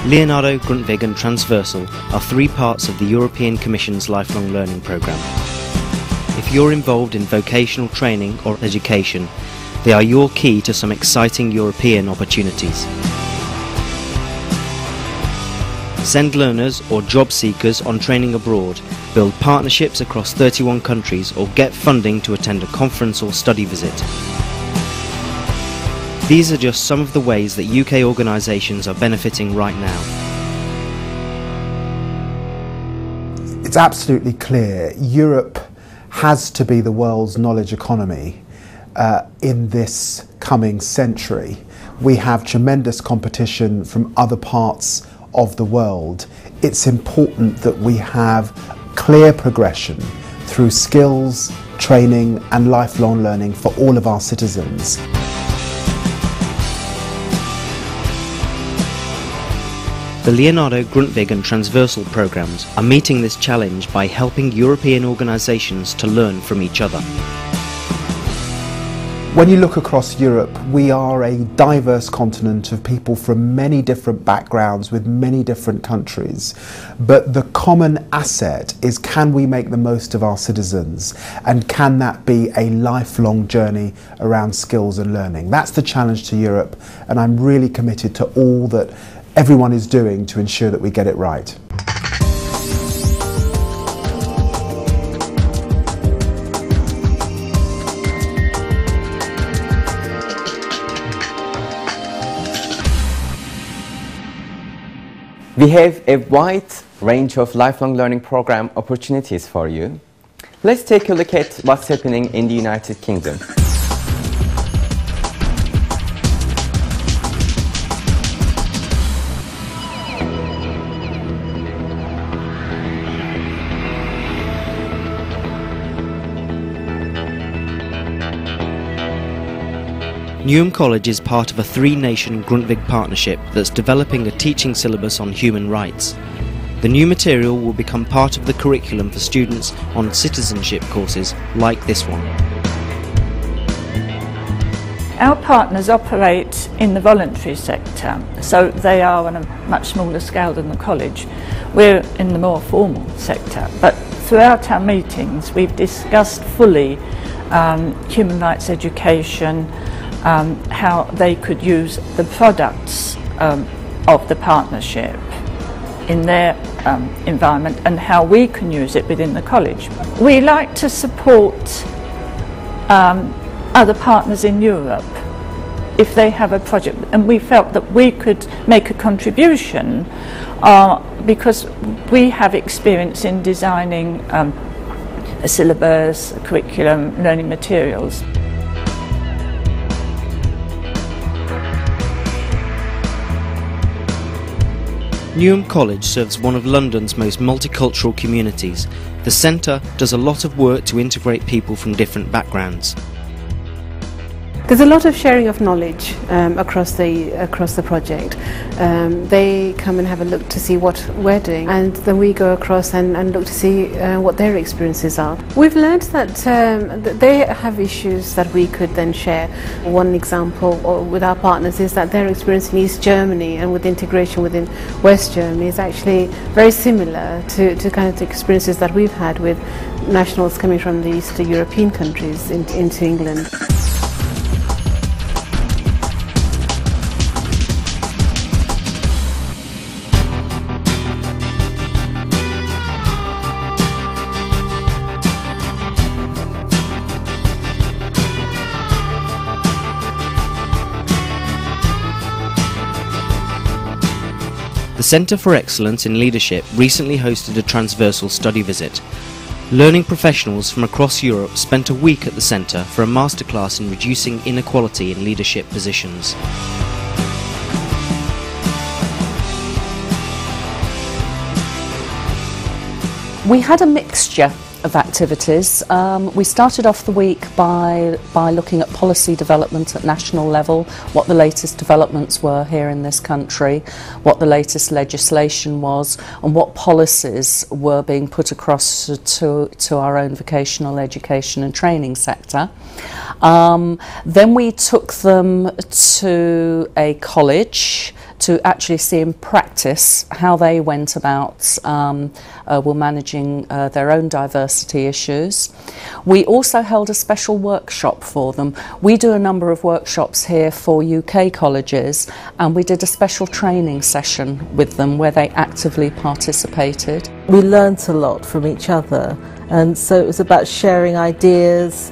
Leonardo, Grundtvig and Transversal are 3 parts of the European Commission's lifelong learning programme. If you're involved in vocational training or education, they are your key to some exciting European opportunities. Send learners or job seekers on training abroad, build partnerships across 31 countries, or get funding to attend a conference or study visit. These are just some of the ways that UK organisations are benefiting right now. It's absolutely clear Europe has to be the world's knowledge economy in this coming century. We have tremendous competition from other parts of the world. It's important that we have clear progression through skills, training and lifelong learning for all of our citizens. The Leonardo, Grundtvig and Transversal programmes are meeting this challenge by helping European organisations to learn from each other. When you look across Europe, we are a diverse continent of people from many different backgrounds with many different countries. But the common asset is, can we make the most of our citizens? And can that be a lifelong journey around skills and learning? That's the challenge to Europe, and I'm really committed to all that everyone is doing to ensure that we get it right. We have a wide range of lifelong learning program opportunities for you. Let's take a look at what's happening in the United Kingdom. Newham College is part of a 3-nation Grundtvig partnership that's developing a teaching syllabus on human rights. The new material will become part of the curriculum for students on citizenship courses like this one. Our partners operate in the voluntary sector, so they are on a much smaller scale than the college. We're in the more formal sector, but throughout our meetings we've discussed fully human rights education, how they could use the products of the partnership in their environment and how we can use it within the college. We like to support other partners in Europe if they have a project, and we felt that we could make a contribution because we have experience in designing a syllabus, a curriculum, learning materials. Newham College serves one of London's most multicultural communities. The centre does a lot of work to integrate people from different backgrounds. There's a lot of sharing of knowledge across the project. They come and have a look to see what we're doing, and then we go across and look to see what their experiences are. We've learned that they have issues that we could then share. One example with our partners is that their experience in East Germany and with integration within West Germany is actually very similar to kind of the experiences that we've had with nationals coming from the Eastern European countries into England. The Centre for Excellence in Leadership recently hosted a transversal study visit. Learning professionals from across Europe spent a week at the centre for a masterclass in reducing inequality in leadership positions. We had a mixture of activities. We started off the week by looking at policy development at national level, what the latest developments were here in this country, what the latest legislation was, and what policies were being put across to our own vocational education and training sector. Then we took them to a college to actually see in practice how they went about were managing their own diversity issues. We also held a special workshop for them. We do a number of workshops here for UK colleges, and we did a special training session with them where they actively participated. We learnt a lot from each other, and so it was about sharing ideas,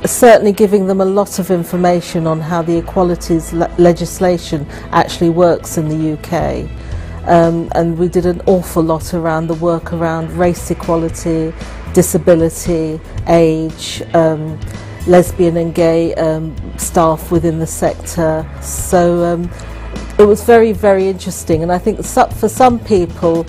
certainly giving them a lot of information on how the equalities legislation actually works in the UK. And we did an awful lot around the work around race equality, disability, age, lesbian and gay staff within the sector. So it was very, very interesting, and I think for some people,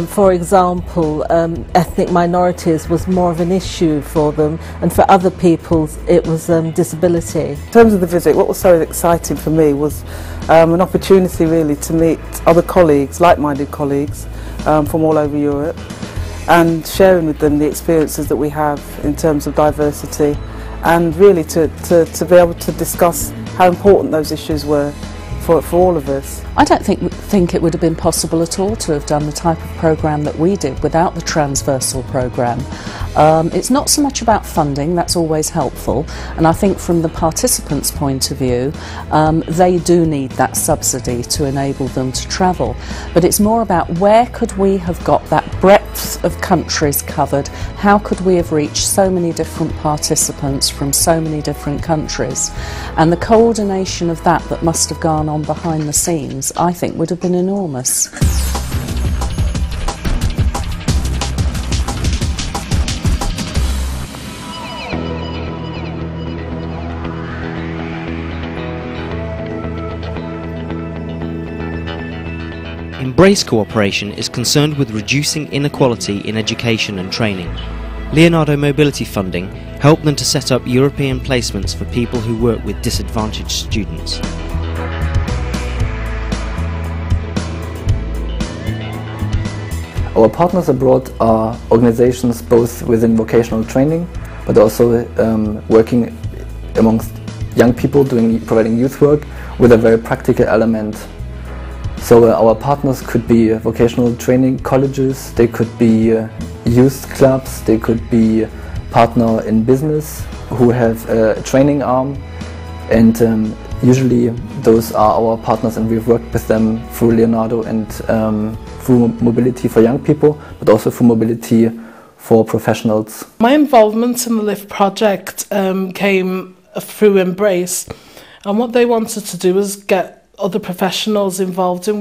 for example, ethnic minorities was more of an issue for them, and for other people it was disability. In terms of the visit, what was so exciting for me was an opportunity really to meet other colleagues, like-minded colleagues from all over Europe, and sharing with them the experiences that we have in terms of diversity, and really to be able to discuss how important those issues were for all of us. I don't think it would have been possible at all to have done the type of programme that we did without the Transversal programme. It's not so much about funding, that's always helpful, and I think from the participants' point of view, they do need that subsidy to enable them to travel. But it's more about where could we have got that breadth of countries covered, how could we have reached so many different participants from so many different countries, and the coordination of that must have gone on behind the scenes, I think would have been enormous. Embrace Cooperation is concerned with reducing inequality in education and training. Leonardo Mobility Funding helped them to set up European placements for people who work with disadvantaged students. Our partners abroad are organizations both within vocational training, but also working amongst young people, providing youth work with a very practical element. So our partners could be vocational training colleges, they could be youth clubs, they could be partner in business who have a training arm, and usually those are our partners, and we've worked with them through Leonardo and through mobility for young people, but also through mobility for professionals. My involvement in the LIFT project came through Embrace, and what they wanted to do was get other professionals involved in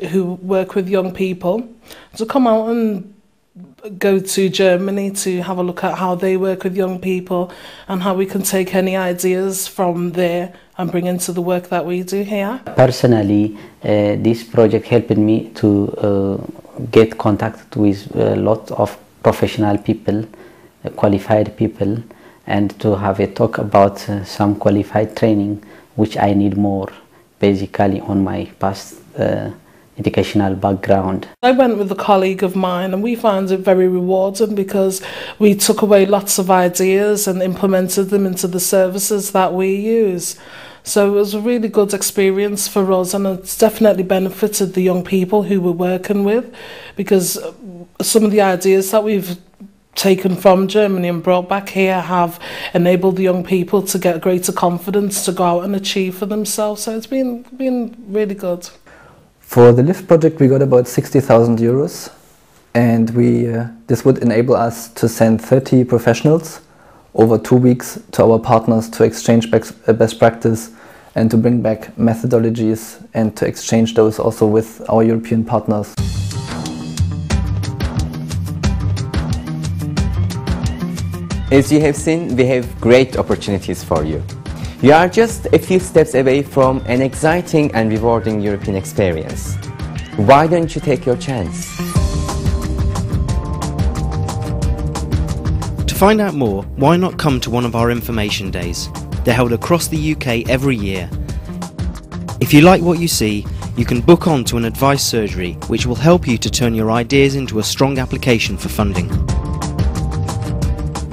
who work with young people to come out and go to Germany to have a look at how they work with young people and how we can take any ideas from there and bring into the work that we do here. Personally, this project helped me to get contact with a lot of professional people, qualified people, and to have a talk about some qualified training which I need more, basically on my past educational background. I went with a colleague of mine, and we found it very rewarding because we took away lots of ideas and implemented them into the services that we use. So it was a really good experience for us, and it's definitely benefited the young people who we're working with, because some of the ideas that we've taken from Germany and brought back here have enabled the young people to get greater confidence to go out and achieve for themselves. So it's been really good. For the LIFT project we got about 60,000 euros, and this would enable us to send 30 professionals over 2 weeks to our partners to exchange best practice and to bring back methodologies and to exchange those also with our European partners. As you have seen, we have great opportunities for you. You are just a few steps away from an exciting and rewarding European experience. Why don't you take your chance? To find out more, why not come to one of our information days? They're held across the UK every year. If you like what you see, you can book on to an advice surgery which will help you to turn your ideas into a strong application for funding.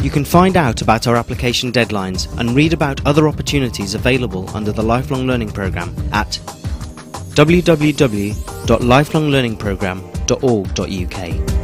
You can find out about our application deadlines and read about other opportunities available under the Lifelong Learning Programme at www.lifelonglearningprogram.org.uk.